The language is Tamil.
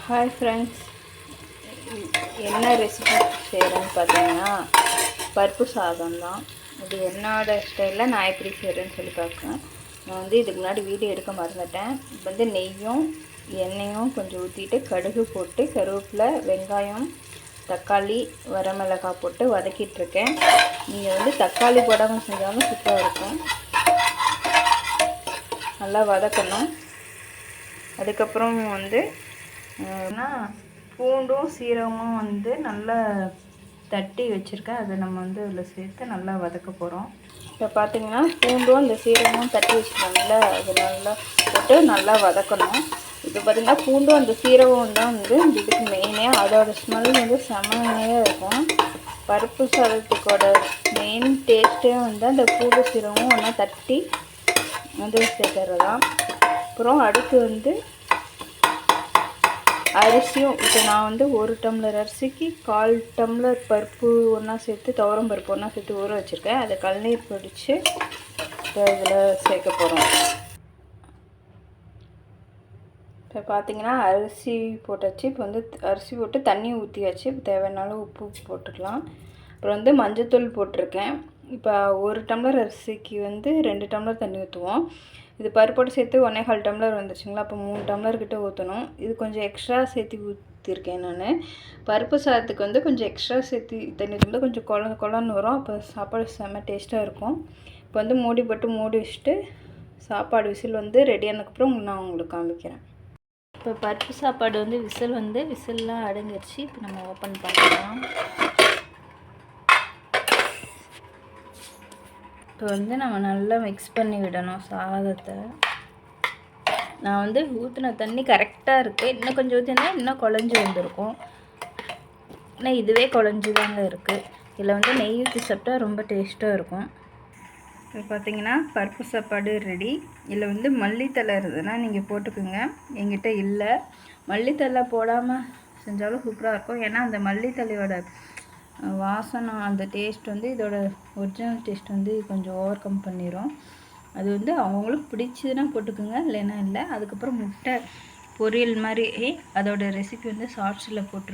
ஹாய் ஃப்ரெண்ட்ஸ், என்ன ரெசிபி செய்கிறேன்னு பார்த்தீங்கன்னா பருப்பு சாதம் தான். இது என்னோடய ஸ்டைலில் நான் எப்படி செய்கிறேன்னு சொல்லி பார்க்குறேன். நான் இதுக்கு முன்னாடி வீடியோ எடுக்க மறந்துட்டேன். இப்போ நெய்யும் எண்ணெயும் கொஞ்சம் ஊற்றிட்டு கடுகு போட்டு கருவேப்பிலை, வெங்காயம், தக்காளி, வரமிளகாய் போட்டு வதக்கிட்டுருக்கேன். நீங்கள் தக்காளி போடாமல் செஞ்சாலும் சூப்பராக இருக்கும். நல்லா வதக்கணும். அதுக்கப்புறம் பூண்டும் சீரகமும் நல்லா தட்டி வச்சுருக்கேன். அதை நம்ம அதில் சேர்த்து நல்லா வதக்க போகிறோம். இப்போ பார்த்தீங்கன்னா பூண்டும் இந்த சீரகமும் தட்டி வச்சுருக்கோம்ல, அது நல்லா போட்டு நல்லா வதக்கணும். இப்போ பார்த்திங்கன்னா பூண்டும் அந்த சீரகம் தான் இதுக்கு மெயினே. அதோட ஸ்மெல் செம்மையாக இருக்கும். பருப்பு சாதத்துக்கோட மெயின் டேஸ்ட்டே அந்த பூண்டு சீரகமும் ஒன்றா தட்டி சேர்த்துறது தான். அப்புறம் அடுத்து அரிசியும் இப்போ நான் 1 டம்ளர் அரிசிக்கு 1/4 டம்ளர் பருப்பு ஒன்றா சேர்த்து, துவரம் பருப்பு ஒன்றா சேர்த்து ஊற வச்சுருக்கேன். அதை கழுநீர் பிடிச்சி இப்போ இதில் சேர்க்க போகிறோம். இப்போ பார்த்திங்கன்னா அரிசி போட்டாச்சு. இப்போ அரிசி போட்டு தண்ணி ஊற்றியாச்சு. இப்போ தேவையானாலும் உப்பு போட்டுக்கலாம். அப்புறம் மஞ்சத்தூள் போட்டிருக்கேன். இப்போ 1 டம்ளர் அரிசிக்கு 2 டம்ளர் தண்ணி ஊற்றுவோம். இது பருப்போடு சேர்த்து 1/4 டம்ளர் வந்துச்சுங்களா, அப்போ 3 டம்ளர்கிட்ட ஊற்றணும். இது கொஞ்சம் எக்ஸ்ட்ரா சேர்த்து ஊற்றிருக்கேன் நான். பருப்பு சாதத்துக்கு கொஞ்சம் எக்ஸ்ட்ரா சேர்த்து தண்ணி ஊற்றும்போது கொஞ்சம் கொலன்னு வரும். அப்போ சாப்பாடு செம்ம டேஸ்ட்டாக இருக்கும். இப்போ மூடி போட்டு மூடி வச்சுட்டு சாப்பாடு விசில் ரெடி ஆனதுக்கப்புறம் நான் உங்களுக்கு காமிக்கிறேன். இப்போ பருப்பு சாப்பாடு விசில்லாம் அடங்கிடுச்சு. இப்போ நம்ம ஓப்பன் பண்ணலாம். இப்போ நம்ம நல்லா மிக்ஸ் பண்ணி விடணும் சாதத்தை. நான் ஊற்றின தண்ணி கரெக்டாக இருக்குது. இன்னும் கொஞ்சம் ஊற்றினா இன்னும் குழஞ்சி வந்திருக்கும். ஆனால் இதுவே குழஞ்சி தாங்க இருக்குது. இதில் நெய் ஊற்றி சாப்பிட்டா ரொம்ப டேஸ்ட்டாக இருக்கும். இப்போ பார்த்தீங்கன்னா பருப்பு சாப்பாடு ரெடி. இதில் மல்லித்தலை இருந்ததுன்னா நீங்கள் போட்டுக்குங்க. என்கிட்ட இல்லை. மல்லித்தலை போடாமல் செஞ்சாலும் சூப்பராக இருக்கும். ஏன்னா அந்த மல்லித்தலையோட வாசனை, அந்த டேஸ்ட் இதோட ஒரிஜினல் டேஸ்ட் கொஞ்சம் ஓவர் கம் பண்ணிடும். அது அவங்களுக்கு பிடிச்சதுன்னா போட்டுக்குங்க, இல்லைன்னா இல்லை. அதுக்கப்புறம் முட்டை பொரியல் மாதிரி அதோட ரெசிபி ஷார்ட்ஸில் போட்டுருக்கேன்.